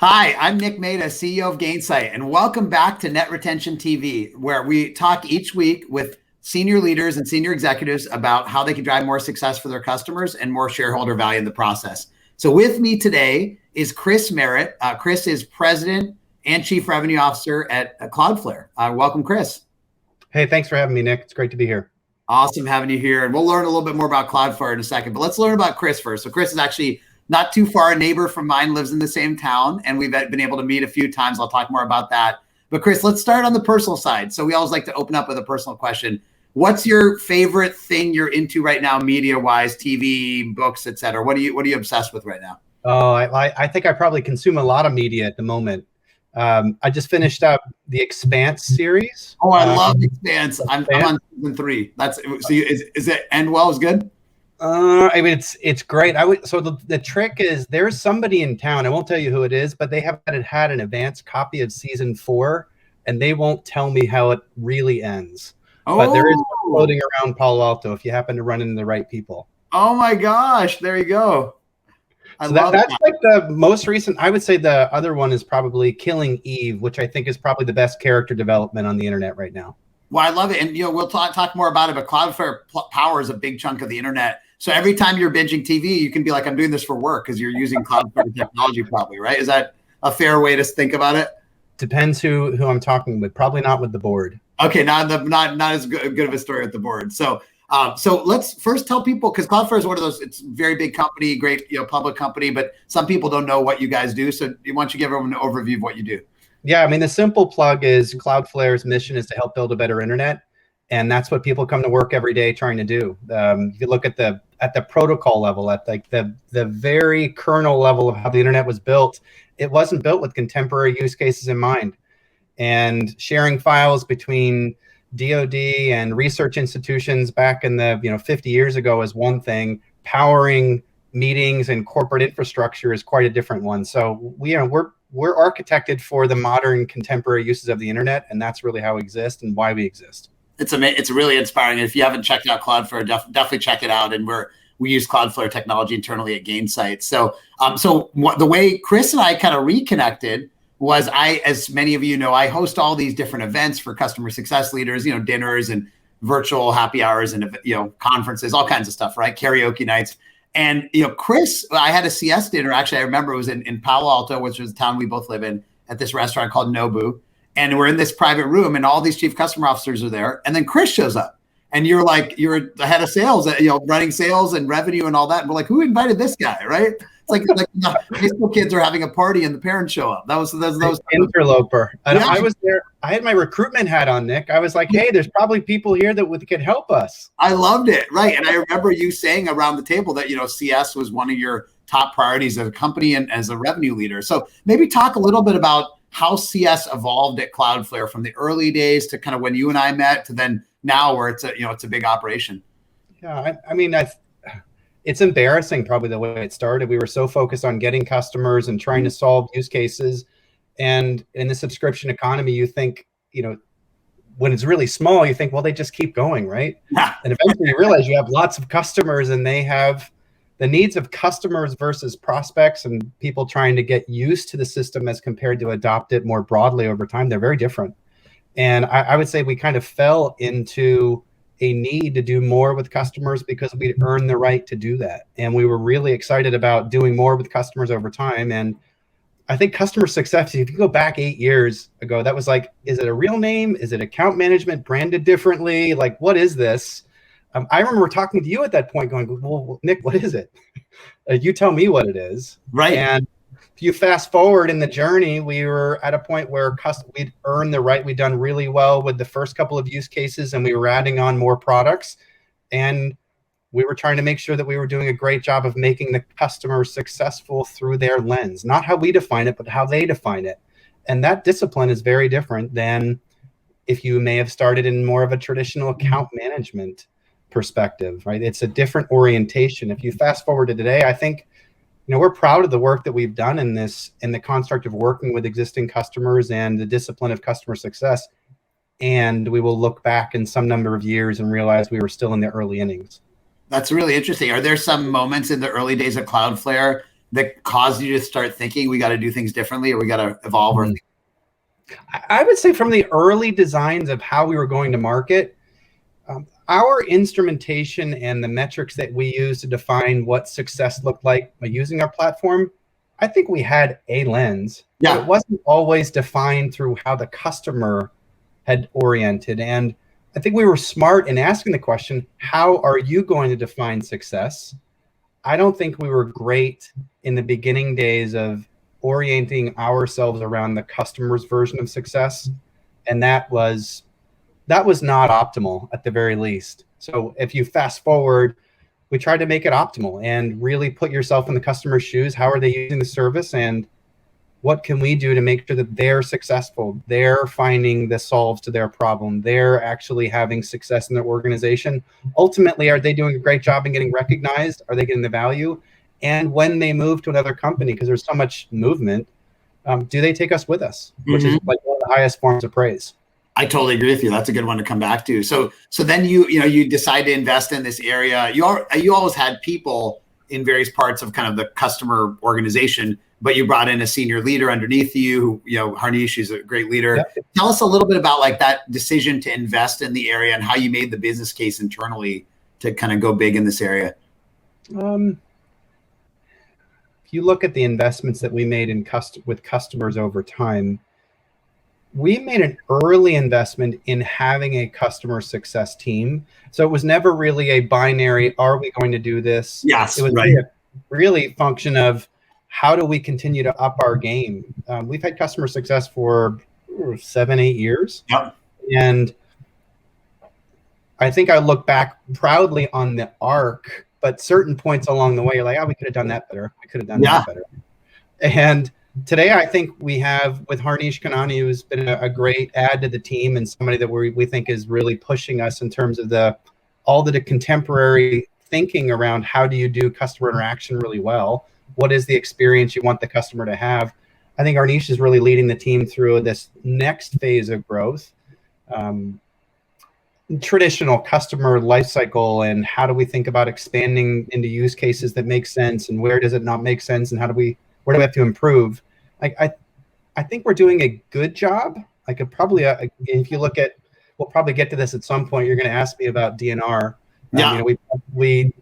Hi, I'm Nick Mehta, CEO of Gainsight, and welcome back to Net Retention TV, where we talk each week with senior leaders and senior executives about how they can drive more success for their customers and more shareholder value in the process. So with me today is Chris Merritt. Chris is President and Chief Revenue Officer at Cloudflare. Welcome, Chris. Hey, thanks for having me, Nick. It's great to be here. Awesome having you here. And we'll learn a little bit more about Cloudflare in a second, but let's learn about Chris first. So Chris is actually not too far, a neighbor from mine, lives in the same town, and we've been able to meet a few times. I'll talk more about that. But Chris, let's start on the personal side. So we always like to open up with a personal question. What's your favorite thing you're into right now, media-wise, TV, books, et cetera? What are you obsessed with right now? Oh, I think I probably consume a lot of media at the moment. I just finished up the Expanse series. Oh, I love Expanse. I'm on season 3. Is it end well? Is good? I mean, it's great. So the trick is there's somebody in town. I won't tell you who it is, but they haven't had an advanced copy of season 4, and they won't tell me how it really ends. Oh. But there is one floating around Palo Alto if you happen to run into the right people. Oh my gosh! There you go. That's like the most recent. I would say the other one is probably Killing Eve, which I think is probably the best character development on the internet right now. Well, I love it, and we'll talk more about it. But Cloudflare powers a big chunk of the internet. So every time you're binging TV, you can be like, I'm doing this for work because you're using Cloudflare technology probably, right? Is that a fair way to think about it? Depends who I'm talking with. Probably not with the board. Okay, not as good of a story with the board. So let's first tell people, because Cloudflare is one of those, it's a very big company, great public company, but some people don't know what you guys do. So why don't you give everyone an overview of what you do? Yeah, I mean, the simple plug is Cloudflare's mission is to help build a better internet. And that's what people come to work every day trying to do. If you look at the protocol level, at like the very kernel level of how the internet was built, it wasn't built with contemporary use cases in mind. And sharing files between DoD and research institutions back in the 50 years ago is one thing. Powering meetings and corporate infrastructure is quite a different one. So we're architected for the modern contemporary uses of the internet, and that's really how we exist and why we exist. It's really inspiring. If you haven't checked out Cloudflare, definitely check it out. And we use Cloudflare technology internally at Gainsight. So the way Chris and I kind of reconnected was as many of you know, I host all these different events for customer success leaders, dinners and virtual happy hours and conferences, all kinds of stuff, right? Karaoke nights. And Chris, I had a CS dinner. Actually, I remember it was in Palo Alto, which was the town we both live in, at this restaurant called Nobu. And we're in this private room, and all these chief customer officers are there. And then Chris shows up, and you're the head of sales, running sales and revenue and all that. And we're like, who invited this guy, right? It's like high school kids are having a party, and the parents show up. That was interloper. And I was there. I had my recruitment hat on, Nick. I was like, hey, there's probably people here that could help us. I loved it, right? And I remember you saying around the table that CS was one of your top priorities as a company and as a revenue leader. So maybe talk a little bit about how CS evolved at Cloudflare from the early days to kind of when you and I met to then now where it's a big operation. Yeah, I mean, it's embarrassing probably the way it started. We were so focused on getting customers and trying to solve use cases. And in the subscription economy, you think, when it's really small, you think, well, they just keep going, right? Yeah. And eventually you realize you have lots of customers and they have the needs of customers versus prospects and people trying to get used to the system as compared to adopt it more broadly over time. They're very different. And I would say we kind of fell into a need to do more with customers because we'd earned the right to do that. And we were really excited about doing more with customers over time. And I think customer success, if you go back 8 years ago, that was like, is it a real name? Is it account management branded differently? Like, what is this? I remember talking to you at that point going, well, Nick, what is it? You tell me what it is. Right. And if you fast forward in the journey, we were at a point where we'd earned the right. We'd done really well with the first couple of use cases, and we were adding on more products. And we were trying to make sure that we were doing a great job of making the customer successful through their lens, not how we define it, but how they define it. And that discipline is very different than if you may have started in more of a traditional account management perspective, right? It's a different orientation. If you fast forward to today, I think, we're proud of the work that we've done in the construct of working with existing customers and the discipline of customer success. And we will look back in some number of years and realize we were still in the early innings. That's really interesting. Are there some moments in the early days of Cloudflare that caused you to start thinking we got to do things differently, or we got to evolve? Or I would say from the early designs of how we were going to market, our instrumentation and the metrics that we use to define what success looked like by using our platform, I think we had a lens. Yeah. But it wasn't always defined through how the customer had oriented. And I think we were smart in asking the question, how are you going to define success? I don't think we were great in the beginning days of orienting ourselves around the customer's version of success. And that was not optimal at the very least. So if you fast forward, we tried to make it optimal and really put yourself in the customer's shoes. How are they using the service, and what can we do to make sure that they're successful? They're finding the solves to their problem. They're actually having success in their organization. Ultimately, are they doing a great job in getting recognized? Are they getting the value? And when they move to another company, because there's so much movement, do they take us with us? Which is like one of the highest forms of praise. I totally agree with you. That's a good one to come back to. So then you decide to invest in this area. You always had people in various parts of kind of the customer organization, but you brought in a senior leader underneath you, Harnish is a great leader. Yep. Tell us a little bit about like that decision to invest in the area and how you made the business case internally to kind of go big in this area. If you look at the investments that we made with customers over time, we made an early investment in having a customer success team. So it was never really a binary, are we going to do this? Yes, it was right. really a function of how do we continue to up our game? We've had customer success for 7-8 years. Yep. And I think I look back proudly on the arc, but certain points along the way, you're like, oh, we could have done that better. We could have done that better. And today, I think we have with Harnish Kanani, who's been a great add to the team and somebody that we think is really pushing us in terms of all the contemporary thinking around how do you do customer interaction really well? What is the experience you want the customer to have? I think Harnish is really leading the team through this next phase of growth. Traditional customer lifecycle, and how do we think about expanding into use cases that make sense, and where does it not make sense, and where do we have to improve? I think we're doing a good job. I could probably, if you look at, we'll probably get to this at some point. You're going to ask me about DNR. Yeah. We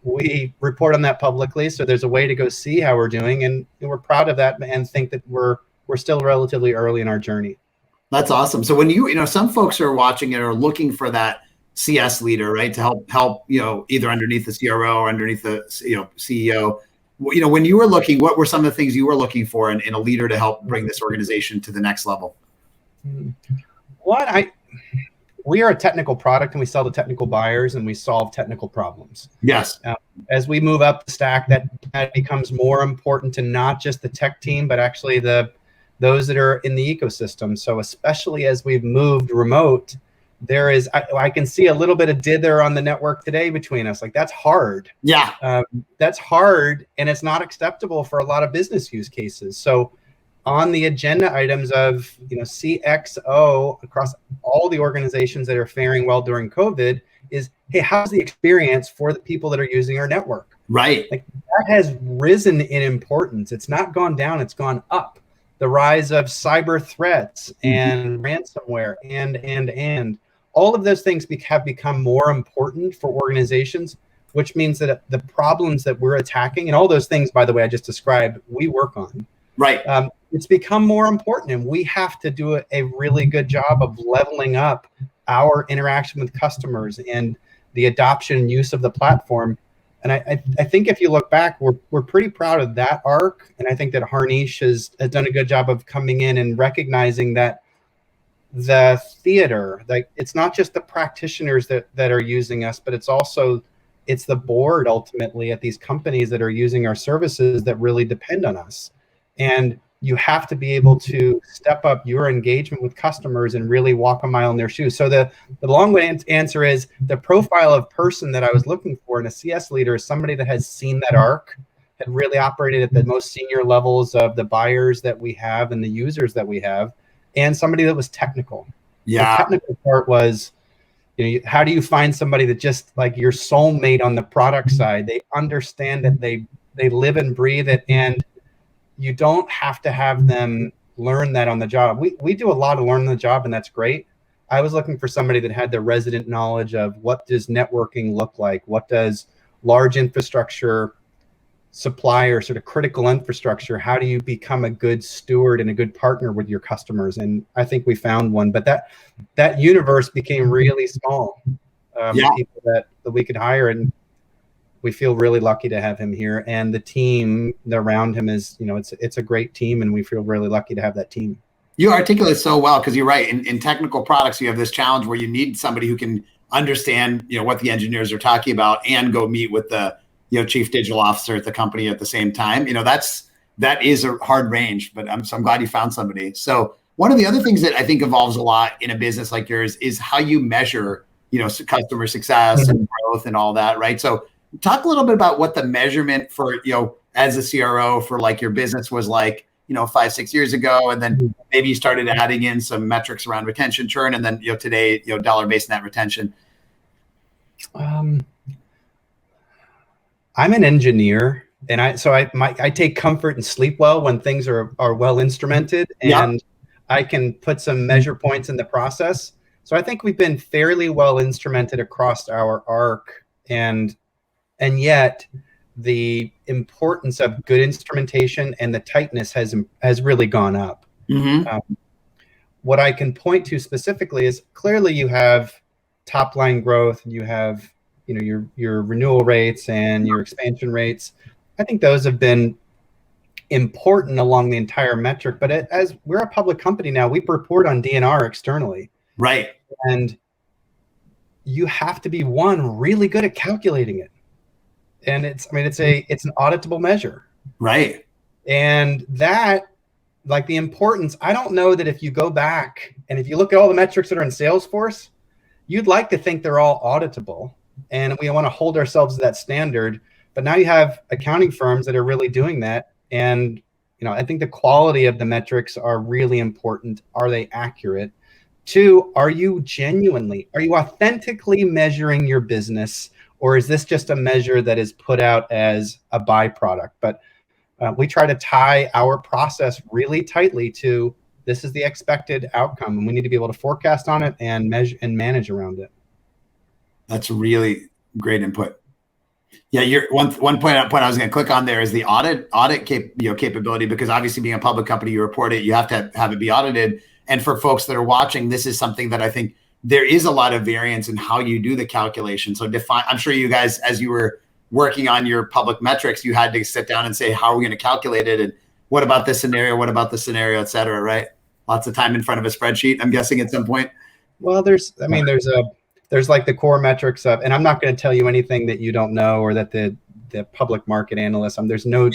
report on that publicly, so there's a way to go see how we're doing, and we're proud of that, and think that we're still relatively early in our journey. That's awesome. So when some folks are watching it are looking for that CS leader, right, to help either underneath the CRO or underneath the CEO. When you were looking, what were some of the things you were looking for in a leader to help bring this organization to the next level? We are a technical product, and we sell to technical buyers, and we solve technical problems. Yes. As we move up the stack, that becomes more important to not just the tech team, but actually those that are in the ecosystem. So especially as we've moved remote, I can see a little bit of dither on the network today between us. Like, that's hard. Yeah. That's hard, and it's not acceptable for a lot of business use cases. So on the agenda items of CXO across all the organizations that are faring well during COVID is, hey, how's the experience for the people that are using our network? Right. Like, that has risen in importance. It's not gone down, it's gone up. The rise of cyber threats and ransomware and all of those things have become more important for organizations, which means that the problems that we're attacking, and all those things, by the way, I just described, we work on. Right. It's become more important, and we have to do a really good job of leveling up our interaction with customers and the adoption and use of the platform. And I think if you look back, we're pretty proud of that arc. And I think that Harnish has done a good job of coming in and recognizing that the theater, like, it's not just the practitioners that are using us, but it's the board ultimately at these companies that are using our services that really depend on us. And you have to be able to step up your engagement with customers and really walk a mile in their shoes. So the long way answer is, the profile of person that I was looking for in a CS leader is somebody that has seen that arc, had really operated at the most senior levels of the buyers that we have and the users that we have, and somebody that was technical. Yeah. The technical part was, how do you find somebody that just like your soulmate on the product side? They understand that they live and breathe it, and you don't have to have them learn that on the job. We do a lot of learn on the job, and that's great. I was looking for somebody that had the resident knowledge of what does networking look like? What does large infrastructure supplier, sort of critical infrastructure, how do you become a good steward and a good partner with your customers? And I think we found one, but that universe became really small. People that we could hire, and we feel really lucky to have him here. And the team around him is, it's a great team, and we feel really lucky to have that team. You articulate so well, because you're right. In technical products, you have this challenge where you need somebody who can understand, what the engineers are talking about and go meet with the chief digital officer at the company at the same time. That is a hard range, but I'm glad you found somebody. So one of the other things that I think evolves a lot in a business like yours is how you measure, customer success and growth and all that, right? So talk a little bit about what the measurement for, as a CRO for like your business was like, 5-6 years ago, and then maybe you started adding in some metrics around retention, churn, and then today, dollar-based net retention. I'm an engineer, and I take comfort and sleep well when things are well instrumented, and I can put some measure points in the process. So I think we've been fairly well instrumented across our arc, and yet the importance of good instrumentation and the tightness has really gone up. What I can point to specifically is clearly you have top line growth, and you have your renewal rates and your expansion rates. I think those have been important along the entire metric, but as we're a public company now, we report on DNR externally. Right. And you have to be really good at calculating it. And it's an auditable measure. Right. And that, like the importance, I don't know that if you go back and if you look at all the metrics that are in Salesforce, you'd like to think they're all auditable, and we want to hold ourselves to that standard. But now you have accounting firms that are really doing that. And, I think the quality of the metrics are really important. Are they accurate? 2, are you authentically measuring your business, or is this just a measure that is put out as a byproduct? But we try to tie our process really tightly to this is the expected outcome, and we need to be able to forecast on it and measure and manage around it. That's really great input. Yeah, one point I was going to click on there is the audit capability, because obviously being a public company, you report it, you have to have it be audited. And for folks that are watching, this is something that I think there is a lot of variance in how you do the calculation. So I'm sure you guys, as you were working on your public metrics, you had to sit down and say, how are we going to calculate it? And what about this scenario? What about the scenario, et cetera, right? Lots of time in front of a spreadsheet, I'm guessing, at some point. Well, there's like the core metrics of, and I'm not going to tell you anything that you don't know, or that the public market analysts, there's no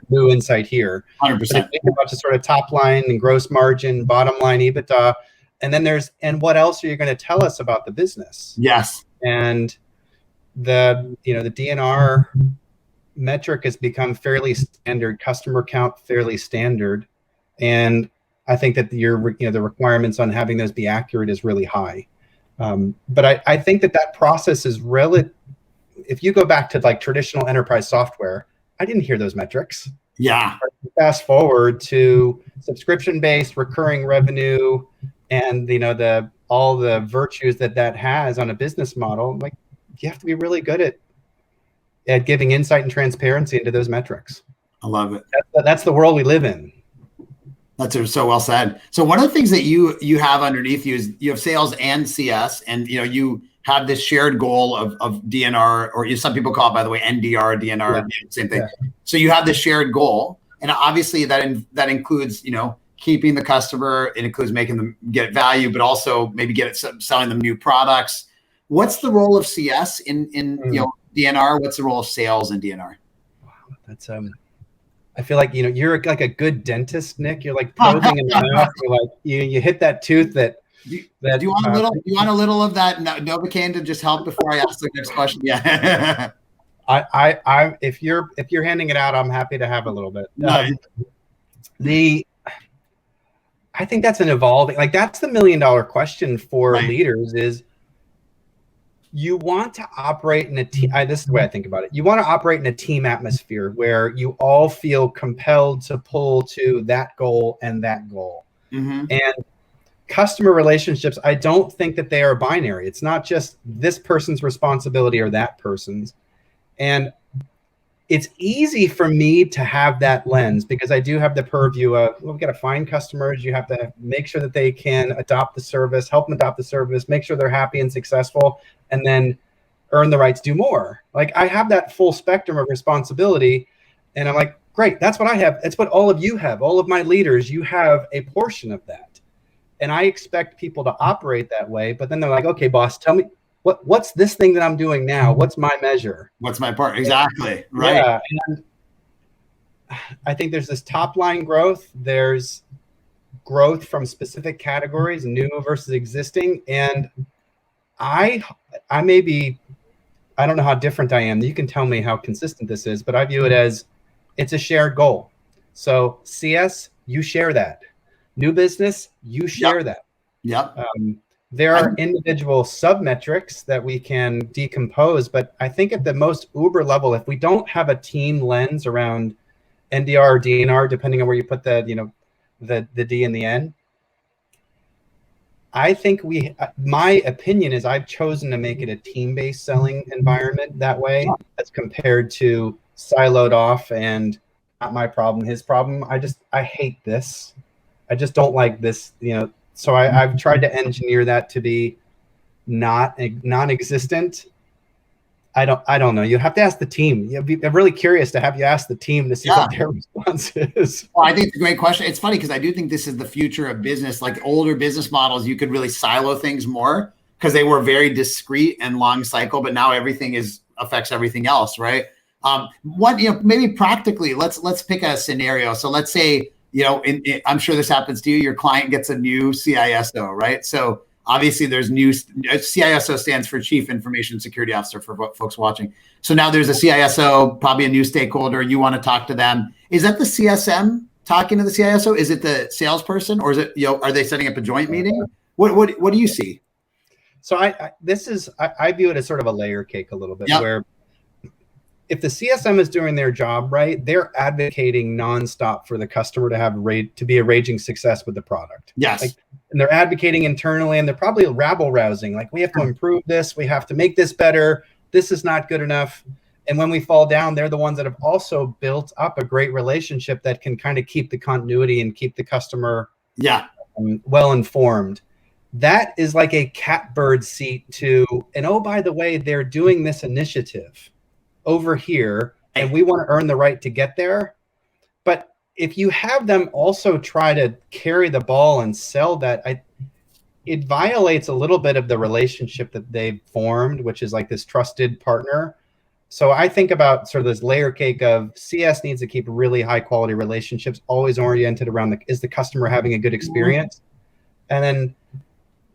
new insight here. 100%. But think about the sort of top line and gross margin, bottom line EBITDA, and then and what else are you going to tell us about the business? Yes. And the DNR metric has become fairly standard, customer count fairly standard, and I think that the requirements on having those be accurate is really high. But I think that process is if you go back to like traditional enterprise software, I didn't hear those metrics. Yeah. Fast forward to subscription-based recurring revenue, and all the virtues that has on a business model. Like, you have to be really good at giving insight and transparency into those metrics. I love it. That's the world we live in. That's so well said. So one of the things that you have underneath you is you have sales and CS, and you have this shared goal of DNR, or some people call it, by the way, NDR, DNR, same thing. Yeah. So you have this shared goal, and obviously that includes keeping the customer. It includes making them get value, but also maybe selling them new products. What's the role of CS in DNR? What's the role of sales in DNR? Wow, that's I feel like you're like a good dentist, Nick. You're like probing in the mouth. You're like you hit that tooth that. Do you want a little of that Novocaine to just help before I ask the next question? Yeah. If you're handing it out, I'm happy to have a little bit. I think that's an evolving, that's the $1 million question for leaders is, you want to operate in a team. This is the way I think about it. You want to operate in a team atmosphere where you all feel compelled to pull to that goal and that goal. Mm-hmm. And customer relationships, I don't think that they are binary. It's not just this person's responsibility or that person's. And it's easy for me to have that lens because I do have the purview of, well, we've got to find customers. You have to make sure that they can adopt the service, help them adopt the service, make sure they're happy and successful, and then earn the right to do more. Like, I have that full spectrum of responsibility. And I'm like, great, that's what I have. That's what all of you have. All of my leaders, you have a portion of that. And I expect people to operate that way. But then they're like, okay, boss, tell me, what's this thing that I'm doing now? What's my measure? What's my part? Exactly. Right. Yeah. And I think there's this top line growth. There's growth from specific categories, new versus existing. And I don't know how different I am. You can tell me how consistent this is, but I view it as it's a shared goal. So CS, you share that. New business, you share that. Yep. There are individual sub-metrics that we can decompose, but I think at the most uber level, if we don't have a team lens around NDR or DNR, depending on where you put the D in the end, I think my opinion is I've chosen to make it a team-based selling environment that way, as compared to siloed off and not my problem, his problem. I hate this. I just don't like this, So I've tried to engineer that to be non-existent. I don't know. You have to ask the team. I'm really curious to have you ask the team to see what their response is. Well, I think it's a great question. It's funny because I do think this is the future of business. Like older business models, you could really silo things more because they were very discrete and long cycle, but now everything affects everything else, right? Maybe practically, let's pick a scenario. So let's say, I'm sure this happens to you. Your client gets a new CISO, right? So obviously there's CISO stands for Chief Information Security Officer for folks watching. So now there's a CISO, probably a new stakeholder. You want to talk to them. Is that the CSM talking to the CISO? Is it the salesperson, or is it, are they setting up a joint meeting? What do you see? So I view it as sort of a layer cake a little bit, where if the CSM is doing their job right, they're advocating nonstop for the customer to be a raging success with the product. Yes. And they're advocating internally, and they're probably rabble rousing. Like, we have to improve this. We have to make this better. This is not good enough. And when we fall down, they're the ones that have also built up a great relationship that can kind of keep the continuity and keep the customer well informed. That is like a catbird seat to, and oh, by the way, they're doing this initiative over here, and we want to earn the right to get there. But if you have them also try to carry the ball and sell that, it violates a little bit of the relationship that they've formed, which is like this trusted partner. So I think about sort of this layer cake of CS needs to keep really high quality relationships, always oriented around is the customer having a good experience? And then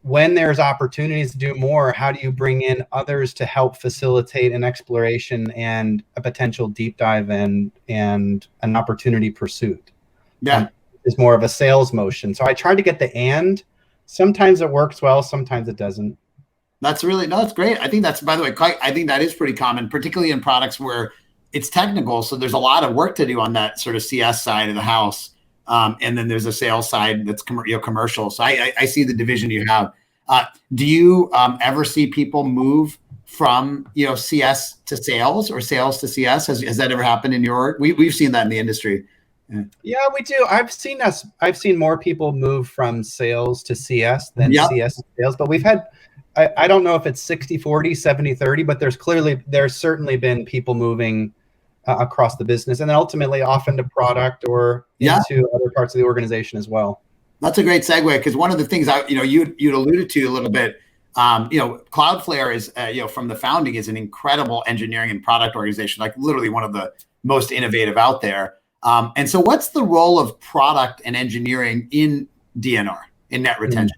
when there's opportunities to do more, how do you bring in others to help facilitate an exploration and a potential deep dive and an opportunity pursuit? Is more of a sales motion. So I try to get the and. Sometimes it works well, sometimes it doesn't. That's great. I think that's, by the way, I think that is pretty common, particularly in products where it's technical. So there's a lot of work to do on that sort of CS side of the house. And then there's a sales side that's commercial. So I see the division you have. Do you ever see people move from CS to sales or sales to CS? Has that ever happened in your? We've seen that in the industry. Yeah, we do. I've seen more people move from sales to CS than CS to sales. But we've had, I don't know if it's 60-40, 70-30, but there's certainly been people moving across the business, and then ultimately off into product or into other parts of the organization as well. That's a great segue, because one of the things you'd alluded to a little bit, Cloudflare is from the founding is an incredible engineering and product organization, like literally one of the most innovative out there. And so, what's the role of product and engineering in DNR, in net retention?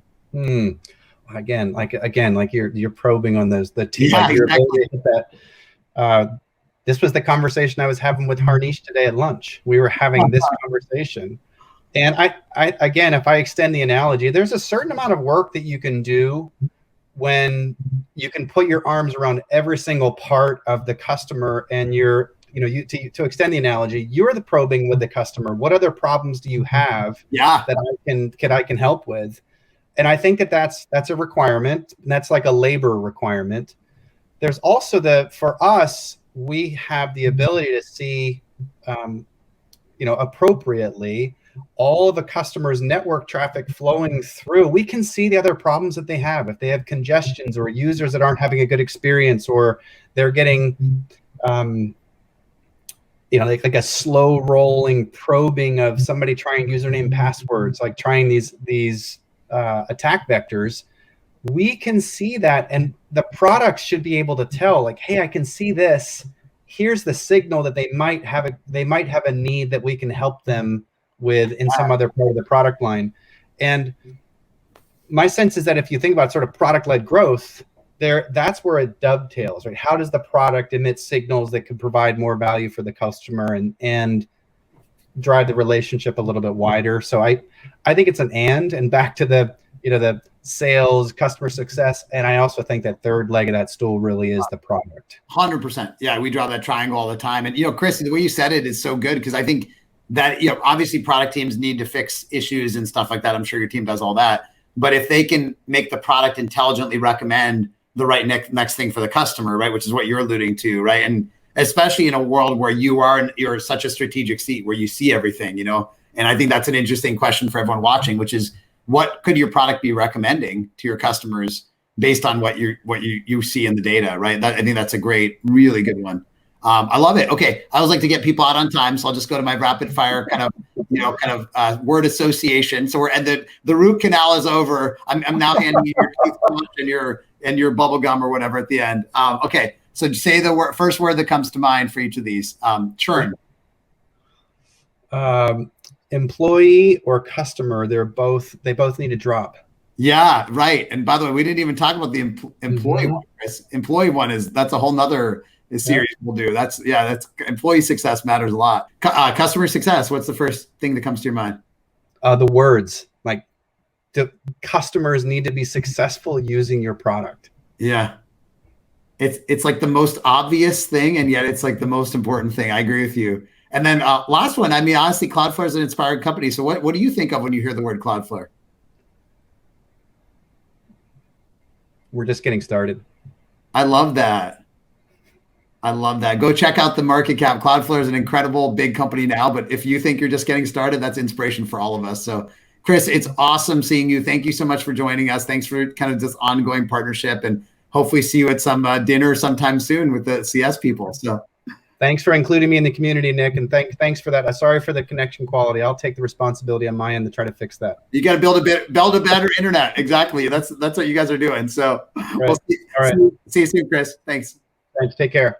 Again, like you're probing on the team. This was the conversation I was having with Harnish today at lunch. We were having this conversation. And I again, if I extend the analogy, there's a certain amount of work that you can do when you can put your arms around every single part of the customer, and to extend the analogy, you're the probing with the customer. What other problems do you have that I can help with? And I think that's a requirement. And that's like a labor requirement. There's also for us, we have the ability to see, appropriately all the customers' network traffic flowing through. We can see the other problems that they have. If they have congestions or users that aren't having a good experience, or they're getting, like a slow rolling probing of somebody trying username passwords, like trying these attack vectors, we can see that, and the product should be able to tell, like, hey, I can see this. Here's the signal that they might have a need that we can help them with in some other part of the product line. And my sense is that if you think about sort of product-led growth, that's where it dovetails, right? How does the product emit signals that could provide more value for the customer and drive the relationship a little bit wider? So I think it's an and back to the sales, customer success. And I also think that third leg of that stool really is the product. 100%. Yeah, we draw that triangle all the time. And, Chris, the way you said it is so good, because I think that, obviously product teams need to fix issues and stuff like that. I'm sure your team does all that. But if they can make the product intelligently recommend the right next thing for the customer, right, which is what you're alluding to, right? And especially in a world where you're such a strategic seat where you see everything, and I think that's an interesting question for everyone watching, which is, what could your product be recommending to your customers based on what you see in the data, right? I think that's a really good one. I love it. Okay, I always like to get people out on time, so I'll just go to my rapid fire kind of word association. So we're at the root canal is over. I'm now handing you your toothbrush and your bubble gum or whatever at the end. Okay, so say the first word that comes to mind for each of these. Churn. Employee or customer, they both need to drop. Yeah, right. And by the way, we didn't even talk about the employee one. Employee one that's a whole nother series we'll do. That's employee success matters a lot. Customer success, what's the first thing that comes to your mind? The words, like, the customers need to be successful using your product. Yeah. It's like the most obvious thing, and yet it's like the most important thing. I agree with you. And then last one, I mean, honestly, Cloudflare is an inspired company. So what do you think of when you hear the word Cloudflare? We're just getting started. I love that. Go check out the market cap. Cloudflare is an incredible big company now, but if you think you're just getting started, that's inspiration for all of us. So Chris, it's awesome seeing you. Thank you so much for joining us. Thanks for kind of this ongoing partnership, and hopefully see you at some dinner sometime soon with the CS people. So. Thanks for including me in the community, Nick, and thanks for that. Sorry for the connection quality. I'll take the responsibility on my end to try to fix that. You got to build a better internet. Exactly. That's what you guys are doing. So Right. See you soon, Chris. Thanks. Thanks. Take care.